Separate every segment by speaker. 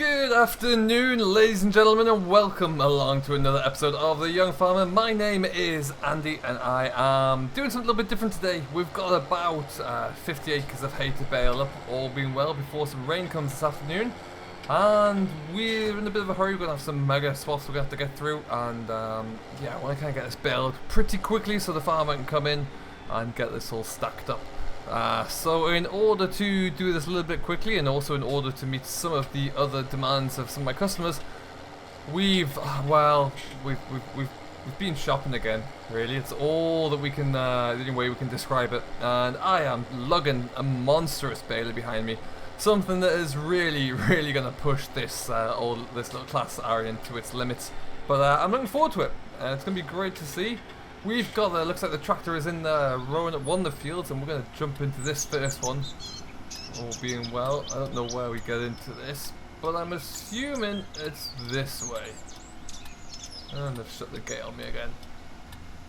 Speaker 1: Good afternoon, ladies and gentlemen, and welcome along to another episode of The Young Farmer. My name is Andy, and I am doing something a little bit different today. We've got about 50 acres of hay to bale up, all being well, before some rain comes this afternoon. And we're in a bit of a hurry. We're going to have some mega swaths we're going to have to get through, and yeah, I want to kind of get this baled pretty quickly so the farmer can come in and get this all stacked up. So in order to do this a little bit quickly, and also in order to meet some of the other demands of some of my customers, we've been shopping again. Really, it's all that we can, the only way we can describe it. And I am lugging a monstrous baler behind me, something that is really going to push this this little class area to its limits. But I'm looking forward to it. It's going to be great to see. We've got, looks like the tractor is in rowing at one of the fields, and we're going to jump into this first one. All being well, I don't know where we get into this, but I'm assuming it's this way. And they've shut the gate on me again.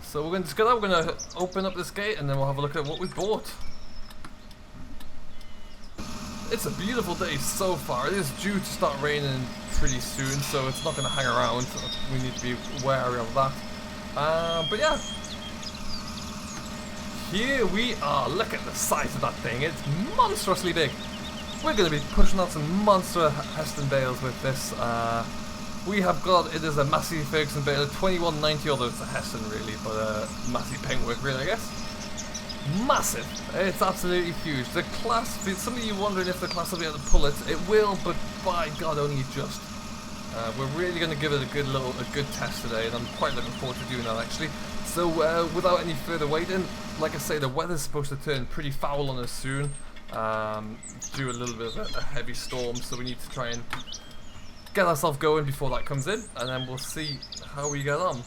Speaker 1: So we're going to just we're going to open up this gate, and then we'll have a look at what we bought. It's a beautiful day so far. It is due to start raining pretty soon, so it's not going to hang around. So we need to be wary of that. But yeah, here we are. Look at the size of that thing. It's monstrously big. We're going to be pushing out some monster Heston bales with this. We have got, it is a Massey Ferguson bale, 2190, although it's a Heston really, but a Massey Penguin really, I guess. Massive. It's absolutely huge. The class, some of you wondering if the class will be able to pull it. It will, but by God, only just. We're really going to give it a good test today, and I'm quite looking forward to doing that actually. So without any further waiting, like I say, the weather's supposed to turn pretty foul on us soon. Do a little bit of a heavy storm, so we need to try and get ourselves going before that comes in, and then we'll see how we get on.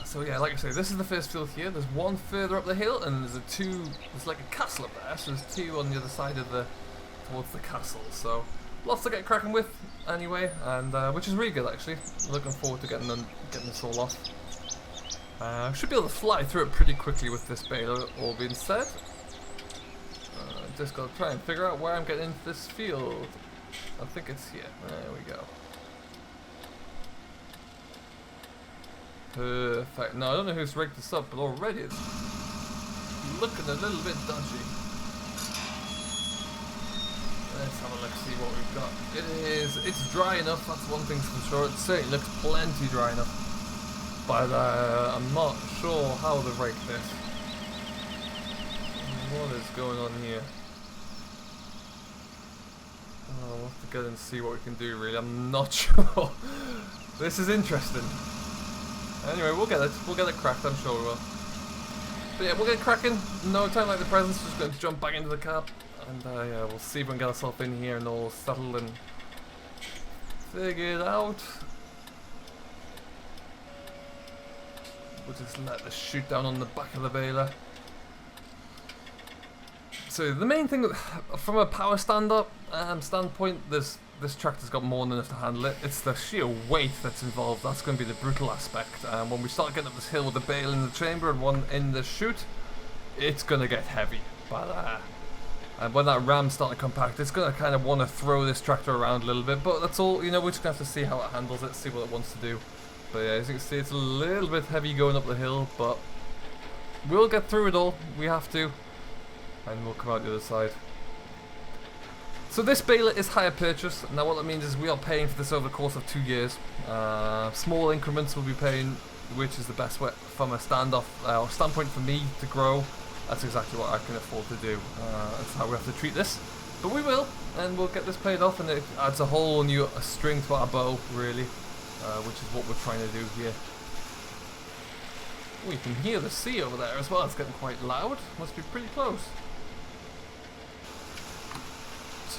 Speaker 1: So yeah, like I say, this is the first field here. There's one further up the hill, and there's like a castle up there, so there's two on the other side of towards the castle. So lots to get cracking with anyway, and which is really good actually. Looking forward to getting this all off. Should be able to fly through it pretty quickly with this baler, all being said. Just gotta try and figure out where I'm getting into this field. I think it's here. There we go. Perfect. Now I don't know who's rigged this up, but already it's looking a little bit dodgy. Let's have a look, see what we've got. It's dry enough, that's one thing for sure. It certainly looks plenty dry enough. But I'm not sure how they've raked this. What is going on here? Oh, we'll have to get and see what we can do really. I'm not sure. This is interesting. Anyway, we'll get it cracked, I'm sure we will. But yeah, we'll get cracking. No time like the present, just going to jump back into the cab. And yeah, we'll see if we can get ourselves in here and all settled and figure it out. We'll just let this shoot down on the back of the baler. So the main thing, from a power standpoint, this tractor's got more than enough to handle it. It's the sheer weight that's involved. That's going to be the brutal aspect. When we start getting up this hill with the bale in the chamber and one in the chute, it's going to get heavy. But and when that ram's starting to compact, it's going to kind of want to throw this tractor around a little bit. But that's all, we're just going to have to see how it handles it, see what it wants to do. But yeah, as you can see, it's a little bit heavy going up the hill, but we'll get through it all. We have to. And we'll come out the other side. So this baler is hire purchase. Now what that means is we are paying for this over the course of 2 years. Small increments we'll be paying, which is the best way from a standpoint for me to grow. That's exactly what I can afford to do. That's how we have to treat this. But we will, and we'll get this paid off, and it adds a whole new string to our bow, really, which is what we're trying to do here. Oh, you can hear the sea over there as well. It's getting quite loud. Must be pretty close.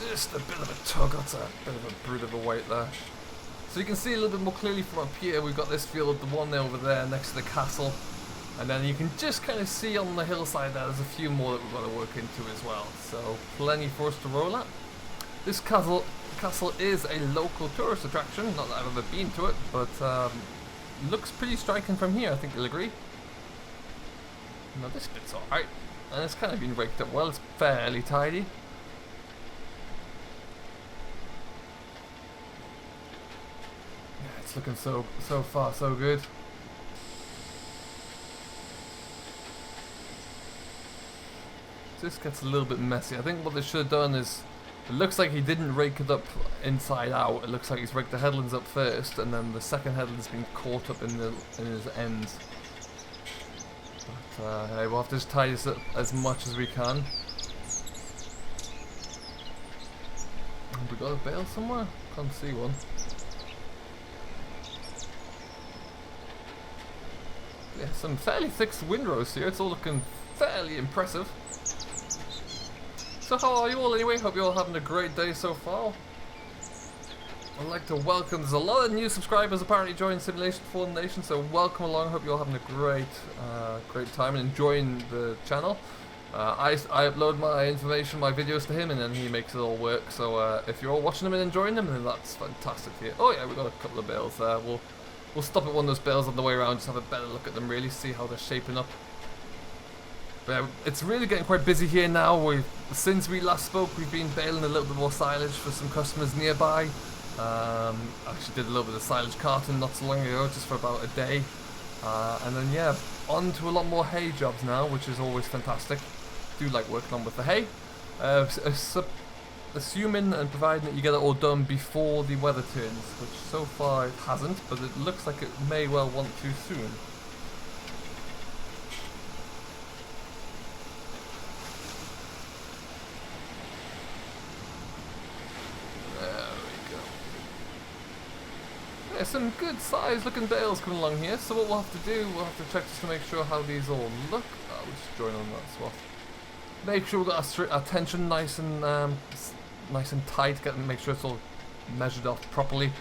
Speaker 1: Just a bit of a tug. That's a bit of a brute of a weight there. So you can see a little bit more clearly from up here. We've got this field, the one over there next to the castle. And then you can just kind of see on the hillside there's a few more that we've got to work into as well. So plenty for us to roll at. This castle is a local tourist attraction. Not that I've ever been to it, but looks pretty striking from here, I think you'll agree. Now this bit's alright. And it's kind of been raked up well. It's fairly tidy. it's looking so far so good. This gets a little bit messy. I think what they should have done is, it looks like he didn't rake it up inside out. It looks like he's raked the headlands up first, and then the second headland's been caught up in his ends. But hey, we'll have to just tie this up as much as we can. Have we got a bale somewhere? Can't see one. Yeah, some fairly thick windrows here. It's all looking fairly impressive. So how are you all anyway? Hope you're all having a great day so far. I'd like to welcome, there's a lot of new subscribers apparently joining Simulation Fallen Nation, so welcome along. Hope you're all having a great time and enjoying the channel. I upload my information, my videos to him, and then he makes it all work. So if you're all watching them and enjoying them, then that's fantastic here. Oh yeah, we've got a couple of bales there. We'll stop at one of those bales on the way around, just have a better look at them, really see how they're shaping up. But it's really getting quite busy here now. Since we last spoke, we've been baling a little bit more silage for some customers nearby. Actually did a little bit of silage carting not so long ago, just for about a day. And then yeah, on to a lot more hay jobs now, which is always fantastic. Do like working on with the hay. Assuming and providing that you get it all done before the weather turns, which so far it hasn't, but it looks like it may well want to soon. Yeah, some good sized looking bales coming along here, so what we'll have to do, we'll have to check just to make sure how these all look. We'll just join on that swath. Make sure we've got our tension nice and tight, make sure it's all measured off properly.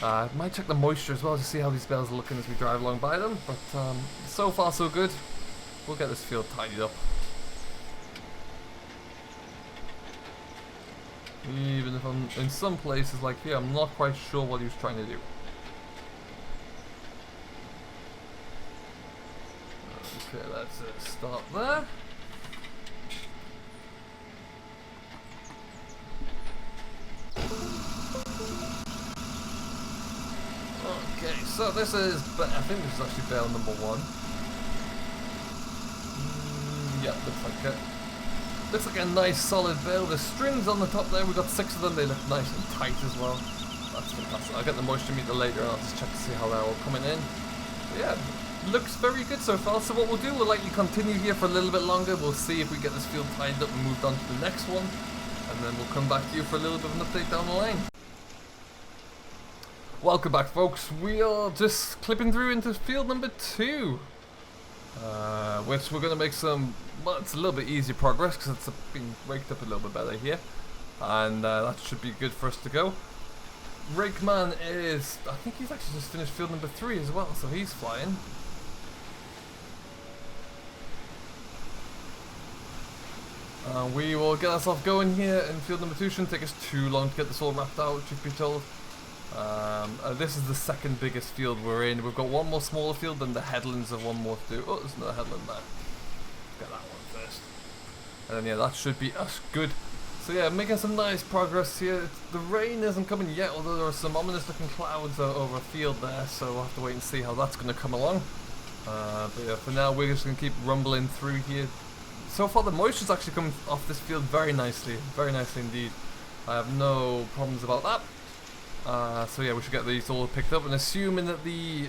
Speaker 1: Might check the moisture as well to see how these bales are looking as we drive along by them, but so far so good. We'll get this field tidied up. Even if I'm in some places like here, I'm not quite sure what he was trying to do. Okay, let's start there. Okay, so this is, I think this is actually bale number 1. Yeah, looks like it. Looks like a nice solid bale. The strings on the top there, we've got 6 of them. They look nice and tight as well. That's fantastic. I'll get the moisture meter later and I'll just check to see how they're all coming in. But yeah, looks very good so far. So what we'll do, we'll likely continue here for a little bit longer. We'll see if we get this field tied up and moved on to the next one. And then we'll come back to you for a little bit of an update down the line. Welcome back, folks. We are just clipping through into field number 2. Which we're going to make some, well, it's a little bit easier progress because it's been raked up a little bit better here. And that should be good for us to go. Rakeman is, I think he's actually just finished field number 3 as well, so he's flying. We will get ourselves going here in field number 2. Shouldn't take us too long to get this all wrapped out, truth be told. This is the second biggest field we're in. We've got one more smaller field and the headlands of one more to do. Oh, there's another headland there. Get that one first. And then yeah, that should be us good. So yeah, making some nice progress here. The rain isn't coming yet, although there are some ominous looking clouds over a field there, so we'll have to wait and see how that's going to come along. But yeah, for now we're just going to keep rumbling through here. So far the moisture's actually come off this field very nicely indeed. I have no problems about that. So yeah, we should get these all picked up, and assuming that the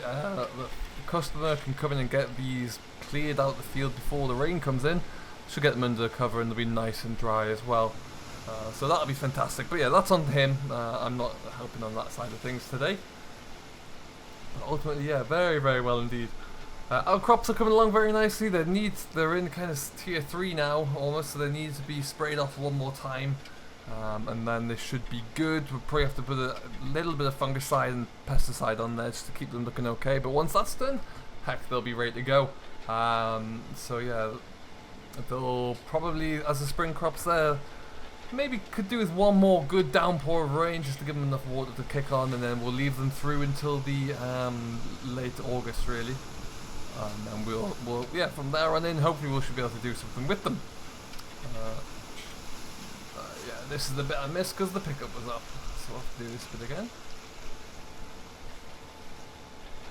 Speaker 1: customer can come in and get these cleared out the field before the rain comes in, should get them under cover and they'll be nice and dry as well. So that'll be fantastic. But yeah, that's on him. I'm not helping on that side of things today. But ultimately, yeah, very well indeed. Our crops are coming along very nicely. They're in kind of tier 3 now almost, so they need to be sprayed off one more time. And then they should be good. We'll probably have to put a little bit of fungicide and pesticide on there just to keep them looking okay. But once that's done, heck, they'll be ready to go. So yeah, they'll probably, as the spring crops there, maybe could do with one more good downpour of rain just to give them enough water to kick on, and then we'll leave them through until the late August really. And we'll yeah, from there on in, hopefully we should be able to do something with them. Yeah, this is the bit I missed because the pickup was up, so I'll have to do this bit again.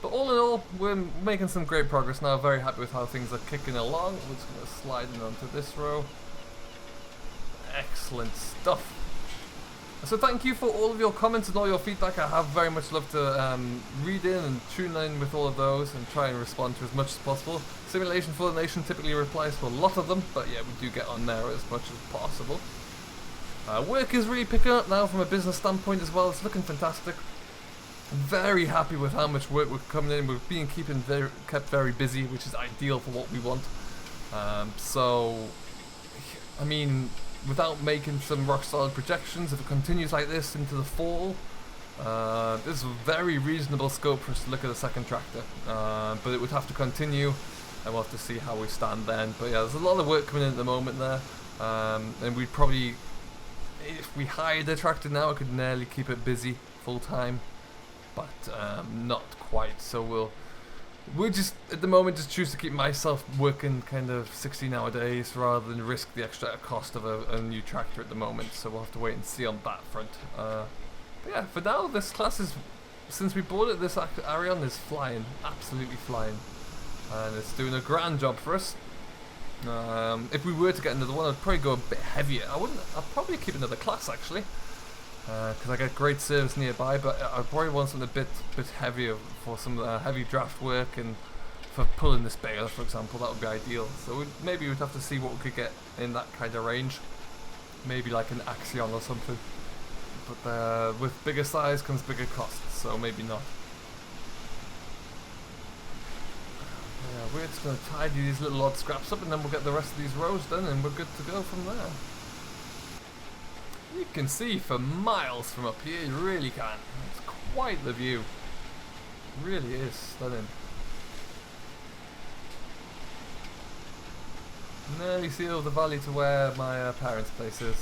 Speaker 1: But all in all, we're making some great progress now. Very happy with how things are kicking along. We're just going to slide in onto this row. Excellent stuff. So thank you for all of your comments and all your feedback. I have very much loved to read in and tune in with all of those and try and respond to as much as possible. Simulation for the Nation typically replies to a lot of them, but yeah, we do get on there as much as possible. Work is really picking up now from a business standpoint as well. It's looking fantastic. Very happy with how much work we're coming in. We're being kept very busy, which is ideal for what we want. So, I mean, without making some rock solid projections, if it continues like this into the fall, there's a very reasonable scope for us to look at a second tractor. But it would have to continue, and we'll have to see how we stand then. But yeah, there's a lot of work coming in at the moment there, and we'd probably, if we hired a tractor now, I could nearly keep it busy full time. But not quite, so we'll just at the moment just choose to keep myself working kind of 16-hour days rather than risk the extra cost of a new tractor at the moment, so we'll have to wait and see on that front. But yeah, for now this class is, since we bought it, this Arion is flying, absolutely flying, and it's doing a grand job for us. If we were to get another one, I'd probably go a bit heavier. I'd probably keep another class actually, because I get great service nearby, but I probably want something a bit heavier for some heavy draft work, and for pulling this bale, for example, that would be ideal. So maybe we'd have to see what we could get in that kind of range, maybe like an Axion or something. But with bigger size comes bigger costs, so maybe not. Yeah, we're just going to tidy these little odd scraps up, and then we'll get the rest of these rows done, and we're good to go from there. You can see for miles from up here, you really can. It's quite the view. It really is stunning. Nearly see all the valley to where my parents' place is.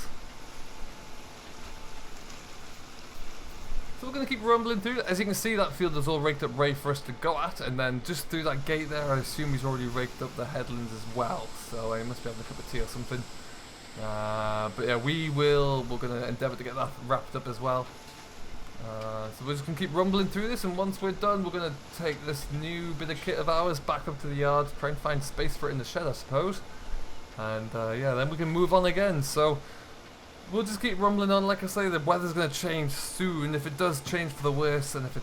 Speaker 1: So we're going to keep rumbling through. As you can see, that field is all raked up ready for us to go at, and then just through that gate there, I assume he's already raked up the headlands as well. So he must be having a cup of tea or something. But yeah, we're going to endeavour to get that wrapped up as well. So we're just going to keep rumbling through this, and once we're done, we're going to take this new bit of kit of ours back up to the yard, try and find space for it in the shed, I suppose. And yeah, then we can move on again. So we'll just keep rumbling on. Like I say, the weather's going to change soon. If it does change for the worse, and if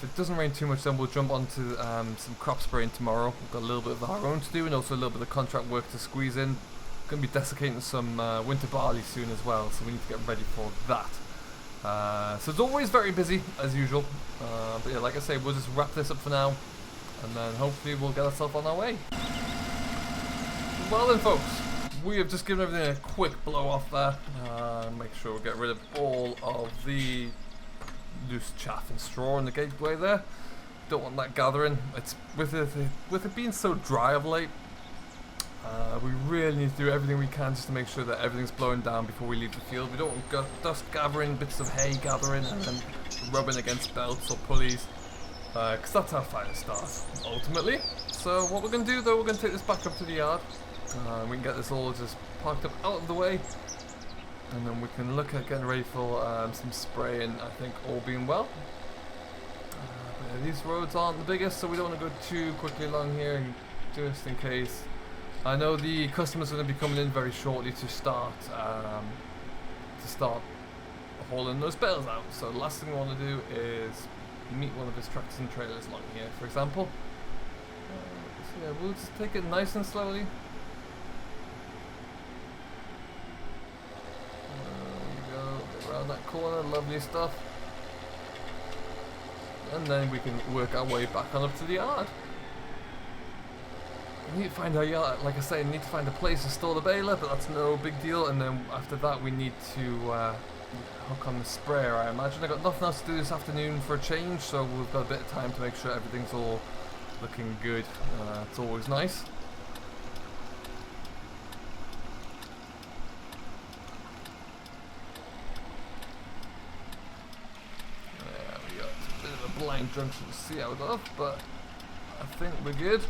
Speaker 1: it doesn't rain too much, then we'll jump onto some crop spraying tomorrow. We've got a little bit of our own to do, and also a little bit of contract work to squeeze in. Going to be desiccating some winter barley soon as well, so we need to get ready for that. So it's always very busy as usual, but yeah, like I say, we'll just wrap this up for now, and then hopefully we'll get ourselves on our way. Well then folks, we have just given everything a quick blow off there. Make sure we get rid of all of the loose chaff and straw in the gateway there. Don't want that gathering. It's with it being so dry of late, we really need to do everything we can just to make sure that everything's blowing down before we leave the field. We don't want dust gathering, bits of hay gathering, and then rubbing against belts or pulleys, because that's how fires start, ultimately. So what we're going to do though, we're going to take this back up to the yard. We can get this all just parked up out of the way, and then we can look at getting ready for some spraying, I think, all being well. But yeah, these roads aren't the biggest, so we don't want to go too quickly along here, just in case. I know the customer's going to be coming in very shortly to start hauling those bales out. So the last thing we want to do is meet one of his tractors and trailers along here, for example. So yeah, we'll just take it nice and slowly. There we go, around that corner, lovely stuff. And then we can work our way back on up to the yard. We need to find our yard, like I say, we need to find a place to store the baler, but that's no big deal. And then after that we need to hook on the sprayer, I imagine. I've got nothing else to do this afternoon for a change, so we've got a bit of time to make sure everything's all looking good. It's always nice. There we go. It's a bit of a blind junction to see out of, but I think we're good.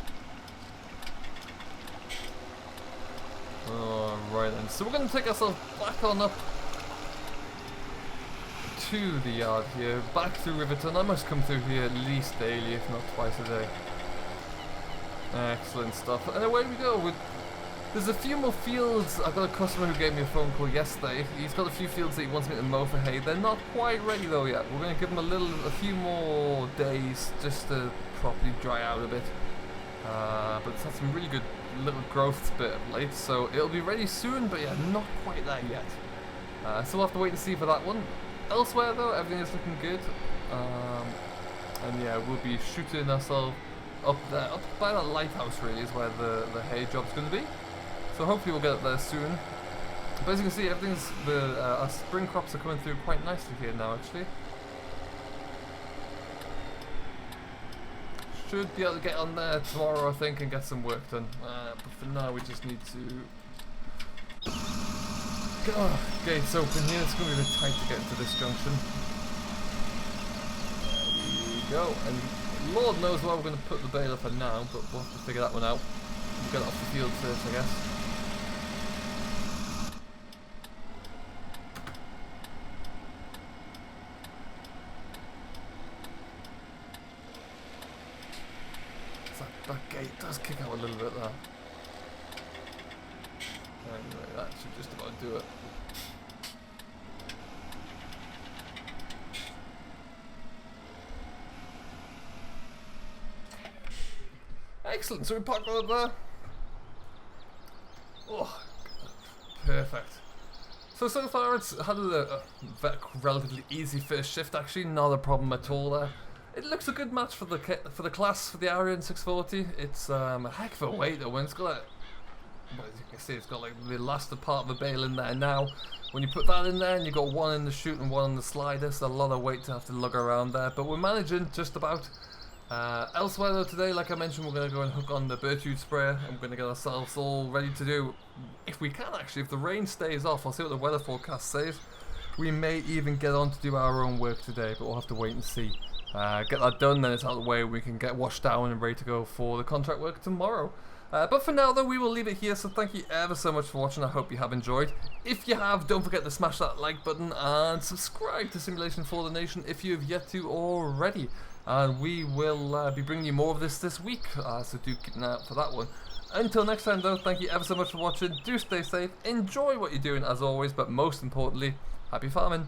Speaker 1: Alright then, so we're going to take ourselves back on up to the yard here, back through Riverton. I must come through here at least daily, if not twice a day. Excellent stuff. And away we go. There's a few more fields. I've got a customer who gave me a phone call yesterday. He's got a few fields that he wants me to mow for hay. They're not quite ready though yet. We're going to give them a few more days just to properly dry out a bit. But it's had some really good little growths bit of late, so it'll be ready soon, but yeah, not quite there yet. So we'll have to wait and see for that one. Elsewhere though, everything is looking good. And yeah, we'll be shooting ourselves up there, up by that lighthouse really is where the hay job's going to be. So hopefully we'll get up there soon. But as you can see, everything's our spring crops are coming through quite nicely here now actually. Should be able to get on there tomorrow I think and get some work done. But for now we just need to get our gates open here. It's going to be a bit tight to get into this junction. There we go. And Lord knows where we're going to put the baler for now, but we'll have to figure that one out. We'll get it off the field first I guess. That gate does kick out a little bit there. Anyway, that should just about do it. Excellent, so we parked right up there. Oh, perfect. So far it's had a relatively easy first shift actually, not a problem at all there. It looks a good match for the class for the Arian 640. It's a heck of a weight though. When it's got, well, as you can see, it's got like the last part of the bale in there now. When you put that in there and you've got one in the chute and one on the slider, it's a lot of weight to have to lug around there. But we're managing just about. Elsewhere though today, like I mentioned, we're going to go and hook on the birchwood sprayer and we're going to get ourselves all ready to do, if we can actually, if the rain stays off. I'll see what the weather forecast says. We may even get on to do our own work today, but we'll have to wait and see. Get that done, then it's out of the way, we can get washed down and ready to go for the contract work tomorrow. But for now though, we will leave it here, so thank you ever so much for watching. I hope you have enjoyed. If you have, don't forget to smash that like button and subscribe to Simulation for the Nation if you have yet to already. And we will be bringing you more of this week, so do keep an eye out for that one. Until next time though, thank you ever so much for watching. Do stay safe, enjoy what you're doing as always, but most importantly, happy farming.